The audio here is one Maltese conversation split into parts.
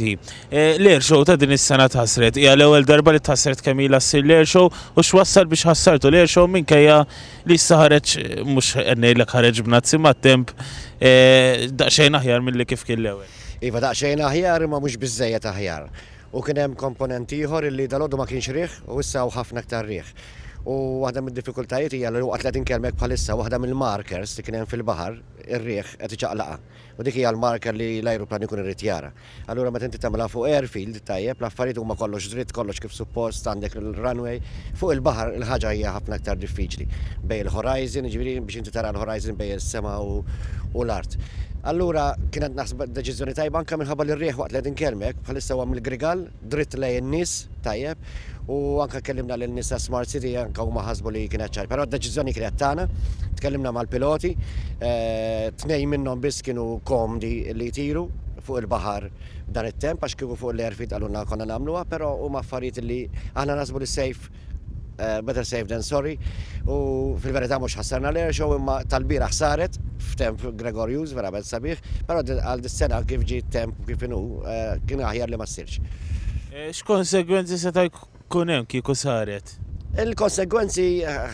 L-air show ta' din is-sena tħassret, hija l-ewwel darba li tħassret kemm ilha ssir l-air show u x'wassal biex ħassartu l-air show minkejja li issa ħareġ mhux qed ngħidlek ħareġ b'nazzi mat-temp daqsxejn aħjar milli kif kien l-ewwel. Iva daqsxejn aħjar imma mhux biżżejjed aħjar. U kien hemm komponent ieħor illi dalgħodu ma kienx riħ u issa hu ħafna aktar riħ. U waħda mid-diffikultajiet hija li waqt li qed inkellmek bħalissa waħda mill-markers li kien hemm fil-baħar ir-riħ qed iċaqlaqa. U dik hija l-marker li l-ajruplan ikun irid jara. Allura meta inti tagħmilha fuq airfield tajjeb l-affarijiet huma kollox dritt, kollox kif suppost għandek il-runway. Fuq il-baħar il-ħaġa hija ħafna aktar diffiċli. Bejn il-horizon, jiġifieri biex inti tara l-horizon bejn is-sema u l-art. Allura kienet naħseb deċiżjoni tajba anke minħabba li r-riħ waqt li qed inkellmek bħalissa huwa mill-Grigal dritt lejn in-nies tajjeb u anke kellimna lil nies ta' Smart City anke huma ħasbu li kienet ċar. Però d-deċiżjoni kienet tagħna, tkellimna mal-piloti, tnejn minnhom biss kienu komdi li jtiru fuq il-baħar dan it-temp għax kieku fuq l-airfield għalunna konna nagħmluha, però huma affarijiet li aħna naħsbu li safe better safe than sorry u fil-verità mhux ħassarna l-air show imma tal-bieraħ saret f'temp Gregorius verament sabiħ, però għal dis-sena kif ġie temp kif inhu kien aħjar li ma ssirx. X'konsegwenzi seta' jkun hemm kieku saret? Il-konsegwenzi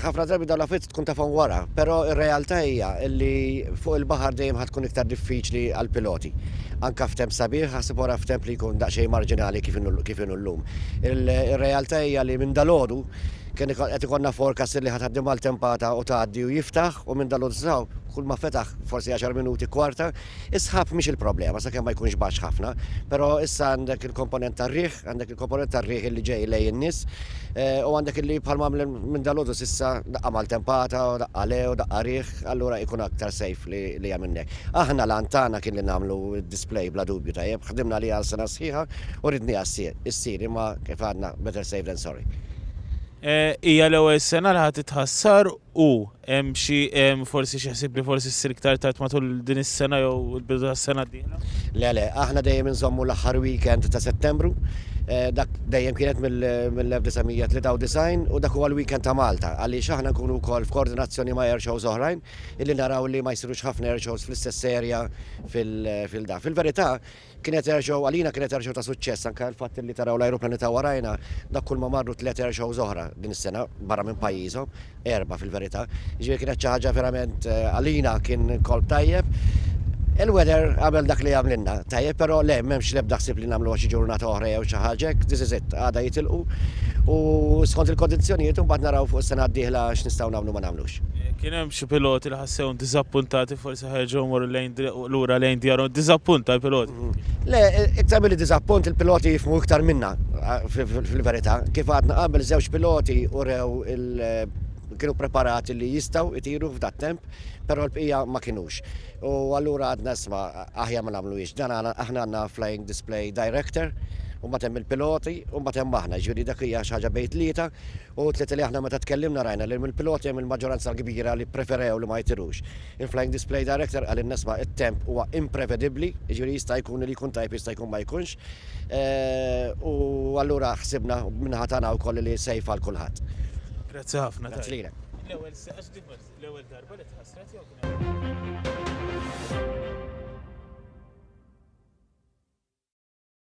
ħafna drabi dawn l-affarijiet tkun tafhom wara, però ir-realtà hija li fuq il-baħar dejjem ħad tkun iktar diffiċli għall-piloti. Anke f'temp sabiħ ħasib wara f'temp li jkun daqsxejn marġinali kif inhu llum. Ir-realtà hija li minn dalgħodu kien qed ikollna forecast li ħad ħaddim għall-tempata u tgħaddi u jiftaħ u minn dalgħodu saw kull ma fetaħ forsi 10 minuti kwarta, isħab mhix il-problema sakemm ma jkunx baxx ħafna, però issa għandek il-komponent tar-riħ, għandek il-komponent tar-riħ li ġej lejn in-nies u għandek illi bħalma minn dalgħodu s'issa daqqa mal-tempata u daqqa le u daqqa riħ, allura jkun aktar safe li jagħmilnek. Aħna l-antana kien li nagħmlu display bla dubju tajjeb, ħdimna li għal sena sħiħa u ridni issir imma kif għadna better safe than sorry. Hija l-ewwel sena li ħadd titħassar u hemm xi forsi xi ħsieb li forsi ssir iktar tard matul din is-sena jew il-bidu tas-sena d-dieħla? Le, aħna dejjem inżommu l-aħħar weekend ta' Settembru, dak dejjem kienet mill-1993 u dak huwa l-weekend ta' Malta, għaliex aħna nkunu wkoll f'koordinazzjoni ma' air shows oħrajn illi naraw li ma jsirux ħafna air shows fl-istess serja fil-da. Fil-verità kienet air show għalina kienet air show ta' suċċess anke l-fatt li taraw l-ajruplani ta' warajna dak kull ma marru 3 air shows oħra din is-sena barra minn pajjiżhom, 4 fil-verità. Ġifieri kienet xi ħaġa verament għalina kien kolb tajjeb. Il-weather għamel dak li għamlinna, tajjeb, però le, m'hemmx l-ebda ħsieb li nagħmlu xi ġurnata oħra jew xi ħaġa, this is it, għada jitilqu u skont il-kondizzjonijiet u mbagħad naraw fuq is-sena d-dieħla x'nistgħu nagħmlu ma nagħmlux. Kien hemm xi piloti li ħassewhom diżappuntati forsi ħerġgħu morru lura lejn djarhom, diżappunta l-piloti. Le, iktar milli diżappunt il-piloti jifhmu iktar minna fil-verità. Kif għadna qabel żewġ piloti urew kienu preparati li jistgħu jtiru f'dat temp, però l-bqija ma kinux. U allura għadna isma' aħjar ma nagħmluhiex. Dan aħna għandna flying display director, u mbagħad hemm il-piloti, u mbagħad hemm aħna, ġifieri dak hija xi ħaġa bejn tlieta, u tlieta li aħna meta tkellimna rajna li mill-piloti hemm il-maġġoranza l-kbira li preferew li ma jtirux. Il-flying display director qal in-nisma' it-temp huwa imprevedibbli, ġifieri jista' jkun li jkun tajb jista' jkun ma jkunx. U allura ħsibna minnaħa tagħna wkoll li sejf għal kulħadd. Grazzi ħafna. Grazzi lilek. L-ewwel darba li tħassret jew